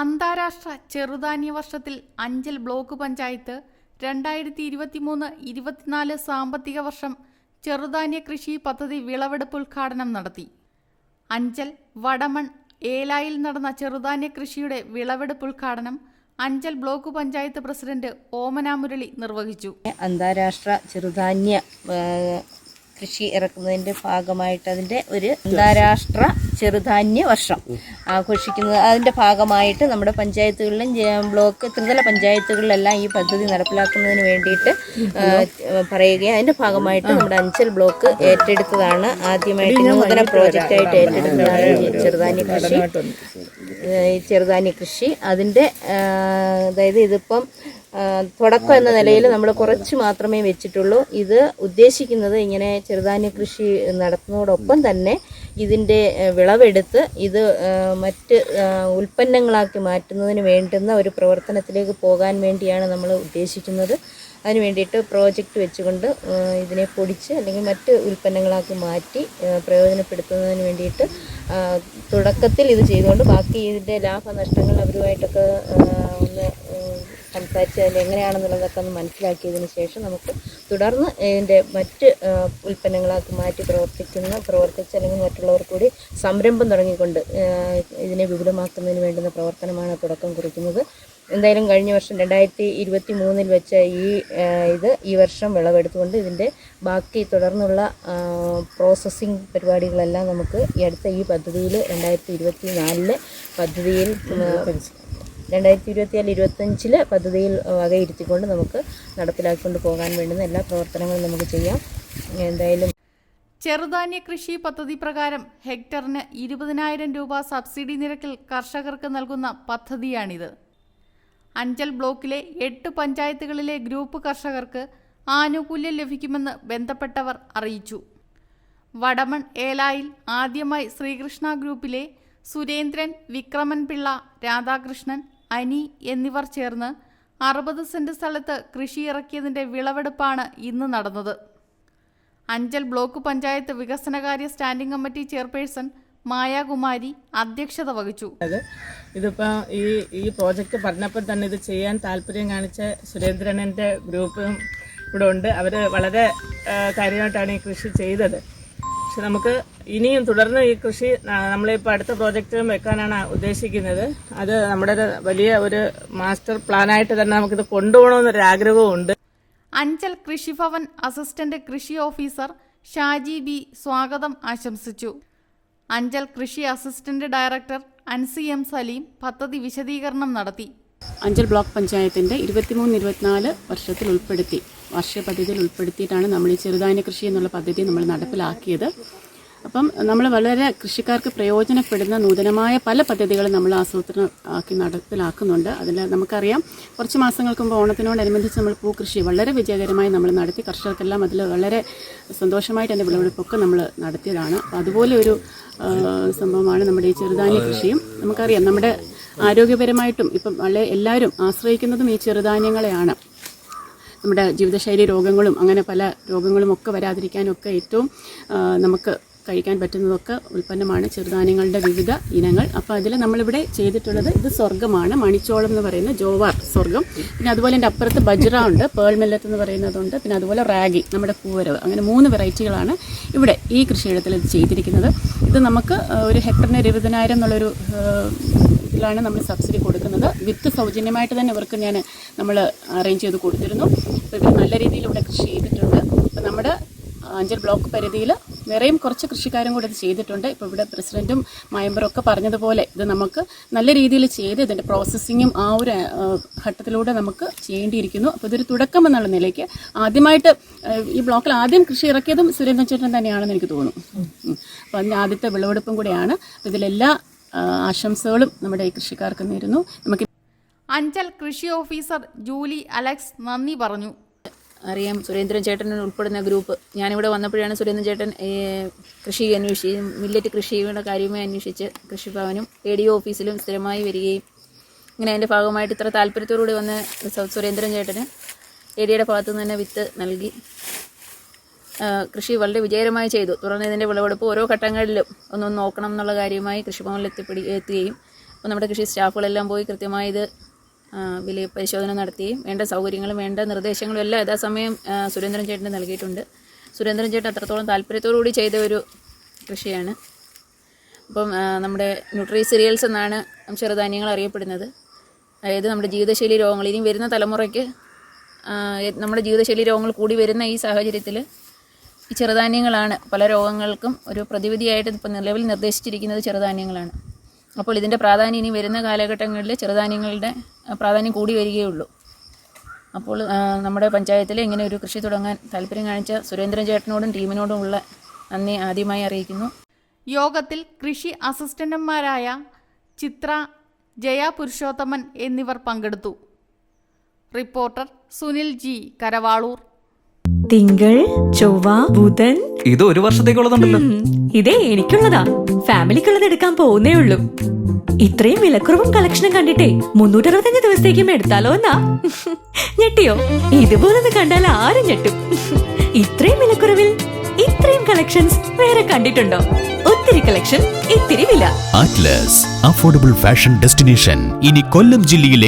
അന്താരാഷ്ട്ര ചെറുധാന്യ വർഷത്തിൽ അഞ്ചൽ ബ്ലോക്ക് പഞ്ചായത്ത് 2023-24 സാമ്പത്തിക വർഷം ചെറുധാന്യ കൃഷി പദ്ധതി വിളവെടുപ്പ് ഉദ്ഘാടനം നടത്തി. അഞ്ചൽ വടമൺ ഏലായിൽ നടന്ന ചെറുധാന്യ കൃഷിയുടെ വിളവെടുപ്പ് ഉദ്ഘാടനം അഞ്ചൽ ബ്ലോക്ക് പഞ്ചായത്ത് പ്രസിഡന്റ് ഓമന മുരളി നിർവഹിച്ചു. അന്താരാഷ്ട്ര ചെറുധാന്യ കൃഷി ഇറക്കുന്നതിൻ്റെ ഭാഗമായിട്ട് അതിൻ്റെ ഒരു അന്താരാഷ്ട്ര ചെറുധാന്യ വർഷം ആഘോഷിക്കുന്നത്. അതിൻ്റെ ഭാഗമായിട്ട് നമ്മുടെ പഞ്ചായത്തുകളിലും ബ്ലോക്ക് ത്രിതല പഞ്ചായത്തുകളിലെല്ലാം ഈ പദ്ധതി നടപ്പിലാക്കുന്നതിന് വേണ്ടിയിട്ട് പറയുകയും അതിൻ്റെ ഭാഗമായിട്ട് നമ്മുടെ അഞ്ചൽ ബ്ലോക്ക് ഏറ്റെടുത്തതാണ്. ആദ്യമായിട്ട് നൂതന പ്രോജക്റ്റായിട്ട് ഏറ്റെടുത്തതാണ് ചെറുധാന്യ കൃഷി. അതിൻ്റെ അതായത് ഇതിപ്പം തുടക്കം എന്ന നിലയിൽ നമ്മൾ കുറച്ച് മാത്രമേ വെച്ചിട്ടുള്ളൂ. ഇത് ഉദ്ദേശിക്കുന്നത് ഇങ്ങനെ ചെറുധാന്യ കൃഷി നടത്തുന്നതോടൊപ്പം തന്നെ ഇതിൻ്റെ വിളവെടുത്ത് ഇത് മറ്റ് ഉൽപ്പന്നങ്ങളാക്കി മാറ്റുന്നതിന് വേണ്ടുന്ന ഒരു പ്രവർത്തനത്തിലേക്ക് പോകാൻ വേണ്ടിയാണ് നമ്മൾ ഉദ്ദേശിക്കുന്നത്. അതിന് വേണ്ടിയിട്ട് പ്രോജക്റ്റ് വെച്ചുകൊണ്ട് ഇതിനെ പൊടിച്ച് അല്ലെങ്കിൽ മറ്റ് ഉൽപ്പന്നങ്ങളാക്കി മാറ്റി പ്രയോജനപ്പെടുത്തുന്നതിന് വേണ്ടിയിട്ട് തുടക്കത്തിൽ ഇത് ചെയ്തുകൊണ്ട് ബാക്കി ഇതിൻ്റെ ലാഭനഷ്ടങ്ങൾ അവരുമായിട്ടൊക്കെ ഒന്ന് സംസാരിച്ച് അതിൽ എങ്ങനെയാണെന്നുള്ളതൊക്കെ ഒന്ന് മനസ്സിലാക്കിയതിന് ശേഷം നമുക്ക് തുടർന്ന് ഇതിൻ്റെ മറ്റ് ഉൽപ്പന്നങ്ങളാക്കി മാറ്റി പ്രവർത്തിച്ച് അല്ലെങ്കിൽ മറ്റുള്ളവർ കൂടി സംരംഭം തുടങ്ങിക്കൊണ്ട് ഇതിനെ വിപുലമാക്കുന്നതിന് വേണ്ടുന്ന പ്രവർത്തനമാണ് തുടക്കം കുറിക്കുന്നത്. എന്തായാലും കഴിഞ്ഞ വർഷം 2023 വെച്ച ഈ വർഷം വിളവെടുത്തുകൊണ്ട് ഇതിൻ്റെ ബാക്കി തുടർന്നുള്ള പ്രോസസ്സിംഗ് പരിപാടികളെല്ലാം നമുക്ക് ഈ പദ്ധതിയിൽ 2024 പദ്ധതിയിൽ 2024-25 പദ്ധതിയിൽ വകയിരുത്തിക്കൊണ്ട് നമുക്ക് നടപ്പിലാക്കിക്കൊണ്ട് പോകാൻ വേണ്ടുന്ന എല്ലാ പ്രവർത്തനങ്ങളും നമുക്ക് ചെയ്യാം. എന്തായാലും ചെറുധാന്യ കൃഷി പദ്ധതി പ്രകാരം ഹെക്ടറിന് 20,000 രൂപ സബ്സിഡി നിരക്കിൽ കർഷകർക്ക് നൽകുന്ന പദ്ധതിയാണിത്. അഞ്ചൽ ബ്ലോക്കിലെ 8 പഞ്ചായത്തുകളിലെ ഗ്രൂപ്പ് കർഷകർക്ക് ആനുകൂല്യം ലഭിക്കുമെന്ന് ബന്ധപ്പെട്ടവർ അറിയിച്ചു. വടമൺ ഏലായിൽ ആദ്യമായി ശ്രീകൃഷ്ണ ഗ്രൂപ്പിലെ സുരേന്ദ്രൻ, വിക്രമൻ പിള്ള, രാധാകൃഷ്ണൻ, അനി എന്നിവർ ചേർന്ന് 60 സെന്റ് സ്ഥലത്ത് കൃഷി ഇറക്കിയതിൻ്റെ വിളവെടുപ്പാണ് ഇന്ന് നടന്നത്. അഞ്ചൽ ബ്ലോക്ക് പഞ്ചായത്ത് വികസനകാര്യ സ്റ്റാൻഡിംഗ് കമ്മിറ്റി ചെയർപേഴ്സൺ മായാകുമാരി അധ്യക്ഷത വഹിച്ചു. ഇതിപ്പോൾ ഈ പ്രോജക്റ്റ് പറഞ്ഞപ്പോൾ തന്നെ ഇത് ചെയ്യാൻ താല്പര്യം കാണിച്ച സുരേന്ദ്രനൻ്റെ ഗ്രൂപ്പും ഇവിടെ ഉണ്ട്. അവർ വളരെ കാര്യമായിട്ടാണ് ഈ കൃഷി ചെയ്തത്. പക്ഷെ നമുക്ക് ഇനിയും തുടർന്ന് ഈ കൃഷി നമ്മളിപ്പോൾ അടുത്ത പ്രോജക്റ്റിലും വെക്കാനാണ് ഉദ്ദേശിക്കുന്നത്. അത് നമ്മുടെ വലിയ ഒരു മാസ്റ്റർ പ്ലാനായിട്ട് തന്നെ നമുക്കിത് കൊണ്ടുപോകണമെന്നൊരു ആഗ്രഹവും ഉണ്ട്. അഞ്ചൽ കൃഷിഭവൻ അസിസ്റ്റന്റ് കൃഷി ഓഫീസർ ഷാജി ബി സ്വാഗതം ആശംസിച്ചു. അഞ്ചൽ കൃഷി assistant director Ansi M Saleem പദ്ധതി വിശദീകരണം നടത്തി. അഞ്ചൽ ബ്ലോക്ക് പഞ്ചായത്തിൻ്റെ 23-24 വർഷത്തിൽ വാർഷിക പദ്ധതിയിൽ ഉൾപ്പെടുത്തിയിട്ടാണ് നമ്മൾ ഈ ചെറുധാന്യ കൃഷി എന്നുള്ള പദ്ധതി നമ്മൾ നടപ്പിലാക്കിയത്. അപ്പം നമ്മൾ വളരെ കൃഷിക്കാർക്ക് പ്രയോജനപ്പെടുന്ന നൂതനമായ പല പദ്ധതികളും നമ്മൾ ആസൂത്രണം ആക്കി നടപ്പിലാക്കുന്നുണ്ട്. അതിൽ നമുക്കറിയാം, കുറച്ച് മാസങ്ങൾക്ക് മുമ്പ് ഓണത്തിനോടനുബന്ധിച്ച് നമ്മൾ പൂക്കൃഷി വളരെ വിജയകരമായി നമ്മൾ നടത്തി. കർഷകർക്കെല്ലാം അതിൽ വളരെ സന്തോഷമായിട്ട് അതിൻ്റെ വിളവെടുപ്പൊക്കെ നമ്മൾ നടത്തിയതാണ്. അപ്പോൾ അതുപോലെ ഒരു സംഭവമാണ് നമ്മുടെ ഈ ചെറുധാന്യ കൃഷിയും. നമുക്കറിയാം, നമ്മുടെ ആരോഗ്യപരമായിട്ടും ഇപ്പം എല്ലാവരും ആശ്രയിക്കുന്നതും ഈ ചെറുധാന്യങ്ങളെയാണ്. നമ്മുടെ ജീവിതശൈലി രോഗങ്ങളും അങ്ങനെ പല രോഗങ്ങളും ഒക്കെ വരാതിരിക്കാനൊക്കെ ഏറ്റവും നമുക്ക് കഴിക്കാൻ പറ്റുന്നതൊക്കെ ഉൽപ്പന്നമാണ് ചെറുധാന്യങ്ങളുടെ വിവിധ ഇനങ്ങൾ. അപ്പോൾ അതിൽ നമ്മളിവിടെ ചെയ്തിട്ടുള്ളത് ഇത് സ്വർഗ്ഗമാണ്, മണിച്ചോളം എന്ന് പറയുന്ന ജോവാർ സ്വർഗ്ഗം. പിന്നെ അതുപോലെ എൻ്റെ അപ്പുറത്ത് ബജ്ര ഉണ്ട്, പേൾ മില്ലറ്റ് എന്ന് പറയുന്നതുണ്ട്. പിന്നെ അതുപോലെ റാഗി, നമ്മുടെ പൂവരവ്. അങ്ങനെ 3 വെറൈറ്റികളാണ് ഇവിടെ ഈ കൃഷിയിടത്തിൽ ഇത് ചെയ്തിരിക്കുന്നത്. ഇത് നമുക്ക് ഒരു ഹെക്ടറിന് 20,000 എന്നുള്ളൊരു ഇതിലാണ് നമ്മൾ സബ്സിഡി കൊടുക്കുന്നത്. വിത്ത് സൗജന്യമായിട്ട് തന്നെ ഇവർക്ക് നമ്മൾ അറേഞ്ച് ചെയ്ത് കൊടുത്തിരുന്നു. അപ്പോൾ ഇവർ നല്ല രീതിയിൽ ഇവിടെ കൃഷി ചെയ്തിട്ടുണ്ട്. അപ്പോൾ നമ്മുടെ അഞ്ചൽ ബ്ലോക്ക് പരിധിയിൽ വേറെയും കുറച്ച് കൃഷിക്കാരും കൂടെ ഇത് ചെയ്തിട്ടുണ്ട്. ഇപ്പോൾ ഇവിടെ പ്രസിഡന്റും മെമ്പറും ഒക്കെ പറഞ്ഞതുപോലെ ഇത് നമുക്ക് നല്ല രീതിയിൽ ചെയ്ത് ഇതിൻ്റെ പ്രോസസ്സിങ്ങും ആ ഒരു ഘട്ടത്തിലൂടെ നമുക്ക് ചെയ്യേണ്ടിയിരിക്കുന്നു. അപ്പോൾ ഇതൊരു തുടക്കം എന്നുള്ള നിലയ്ക്ക് ആദ്യമായിട്ട് ഈ ബ്ലോക്കിൽ ആദ്യം കൃഷി ഇറക്കിയതും സുരേന്ദ്രൻ ചേട്ടൻ തന്നെയാണെന്ന് എനിക്ക് തോന്നുന്നു. അപ്പോൾ അതിൻ്റെ ആദ്യത്തെ വിളവെടുപ്പും കൂടെയാണ്. അപ്പോൾ ഇതിലെല്ലാ ആശംസകളും നമ്മുടെ ഈ കൃഷിക്കാർക്ക് നേരുന്നു. നമുക്ക് അഞ്ചൽ കൃഷി ഓഫീസർ ജൂലി അലക്സ് നന്ദി പറഞ്ഞു. അറിയാം, സുരേന്ദ്രൻ ചേട്ടൻ ഉൾപ്പെടുന്ന ഗ്രൂപ്പ്. ഞാനിവിടെ വന്നപ്പോഴാണ് സുരേന്ദ്രൻ ചേട്ടൻ കൃഷി മില്ലറ്റ് കൃഷിയുടെ കാര്യമായി അന്വേഷിച്ച് കൃഷിഭവനും ADO ഓഫീസിലും സ്ഥിരമായി വരികയും ഇങ്ങനെ അതിൻ്റെ ഭാഗമായിട്ട് ഇത്ര താല്പര്യത്തോടുകൂടി വന്ന് സുരേന്ദ്രൻ ചേട്ടന് ADയുടെ ഭാഗത്തു നിന്ന് തന്നെ വിത്ത് നൽകി കൃഷി വളരെ വിജയകരമായി ചെയ്തു. തുടർന്ന് ഇതിൻ്റെ വിളവെടുപ്പ് ഓരോ ഘട്ടങ്ങളിലും ഒന്നൊന്ന് നോക്കണം എന്നുള്ള കാര്യമായി കൃഷിഭവനിൽ എത്തുകയും അപ്പോൾ നമ്മുടെ കൃഷി സ്റ്റാഫുകളെല്ലാം പോയി കൃത്യമായി ഇത് വില പരിശോധന നടത്തുകയും വേണ്ട സൗകര്യങ്ങളും വേണ്ട നിർദ്ദേശങ്ങളും എല്ലാം യഥാസമയം സുരേന്ദ്രൻ ചേട്ടന് നൽകിയിട്ടുണ്ട്. സുരേന്ദ്രൻ ചേട്ടൻ അത്രത്തോളം താല്പര്യത്തോടുകൂടി ചെയ്ത ഒരു കൃഷിയാണ്. അപ്പം നമ്മുടെ ന്യൂട്രി സിറിയൽസ് എന്നാണ് ചെറുധാന്യങ്ങൾ അറിയപ്പെടുന്നത്. അതായത് നമ്മുടെ ജീവിതശൈലി രോഗങ്ങൾ ഇനി വരുന്ന തലമുറയ്ക്ക് നമ്മുടെ ജീവിതശൈലി രോഗങ്ങൾ കൂടി വരുന്ന ഈ സാഹചര്യത്തിൽ ഈ ചെറുധാന്യങ്ങളാണ് പല രോഗങ്ങൾക്കും ഒരു പ്രതിവിധിയായിട്ട് ഇപ്പോൾ നിലവിൽ നിർദ്ദേശിച്ചിരിക്കുന്നത് ചെറുധാന്യങ്ങളാണ്. അപ്പോൾ ഇതിൻ്റെ പ്രാധാന്യം ഇനി വരുന്ന കാലഘട്ടങ്ങളിൽ ചെറുധാന്യങ്ങളുടെ പ്രാധാന്യം കൂടി വരികയുള്ളൂ. അപ്പോൾ നമ്മുടെ പഞ്ചായത്തിൽ ഇങ്ങനെ ഒരു കൃഷി തുടങ്ങാൻ താല്പര്യം കാണിച്ച സുരേന്ദ്രൻ ചേട്ടനോടും ടീമിനോടുമുള്ള നന്ദി ആദ്യമായി അറിയിക്കുന്നു. യോഗത്തിൽ കൃഷി അസിസ്റ്റന്റുമാരായ ചിത്ര, ജയ പുരുഷോത്തമൻ എന്നിവർ പങ്കെടുത്തു. Reporter Sunil G, Karavaloor. തിങ്കൾ, ചൊവ്വ, ബുധൻ. ഇത് ഒരു വർഷത്തേക്കുള്ളതുണ്ടല്ലോ. ഇതേ എനിക്കുള്ളതാ. ഫാമിലിക്കുള്ളത് എടുക്കാൻ പോകുന്നേ ഉള്ളൂ. ഇത്രയും വിലക്കുറവും കളക്ഷനും കണ്ടിട്ടേ 365 ദിവസത്തേക്കും എടുത്താലോ എന്നാ. ഞെട്ടിയോ? ഇതുപോലൊന്ന് കണ്ടാൽ ആരും ഞെട്ടും. ഇത്രയും വിലക്കുറവിൽ ഇത്രയും കളക്ഷൻസ് വേറെ കണ്ടിട്ടുണ്ടോ? ഒത്തിരി കളക്ഷൻ, ഇത്തിരി വില. അറ്റ്ലസ് അഫോർഡബിൾ ഫാഷൻ ഡെസ്റ്റിനേഷൻ ഇനി കൊല്ലം ജില്ലയിലെ